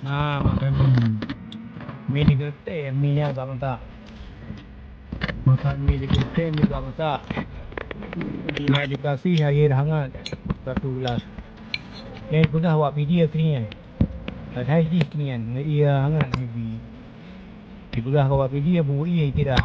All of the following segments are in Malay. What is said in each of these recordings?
Makan mie di getih, mie nya agak mentah. Makan mie di getih, mie agak mentah. Dia dikasih air hangat 1 gelas. Dia pernah buat video ni. Saya di ni kan, ia hangat ni. Dia pernah buat video buat ia tidak.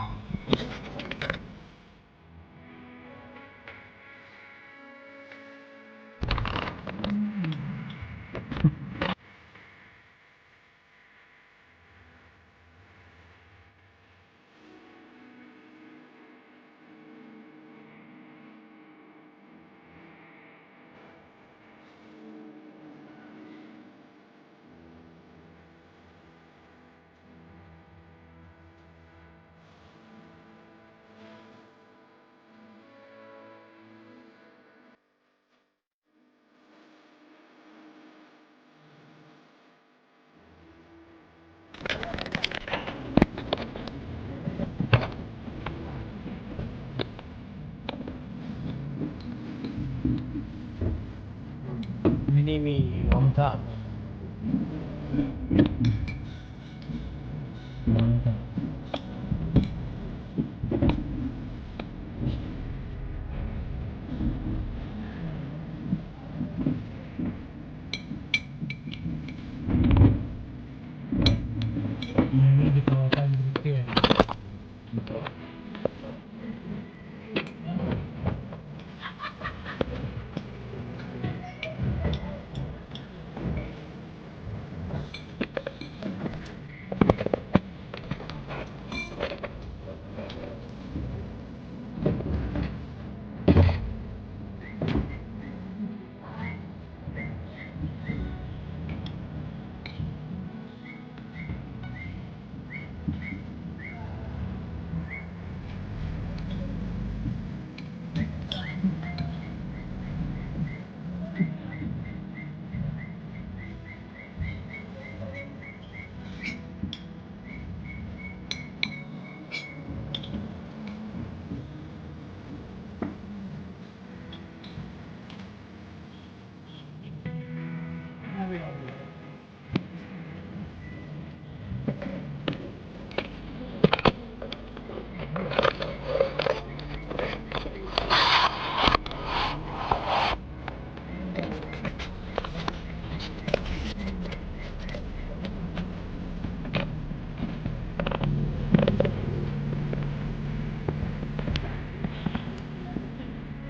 Ini mie mentah. Mantap.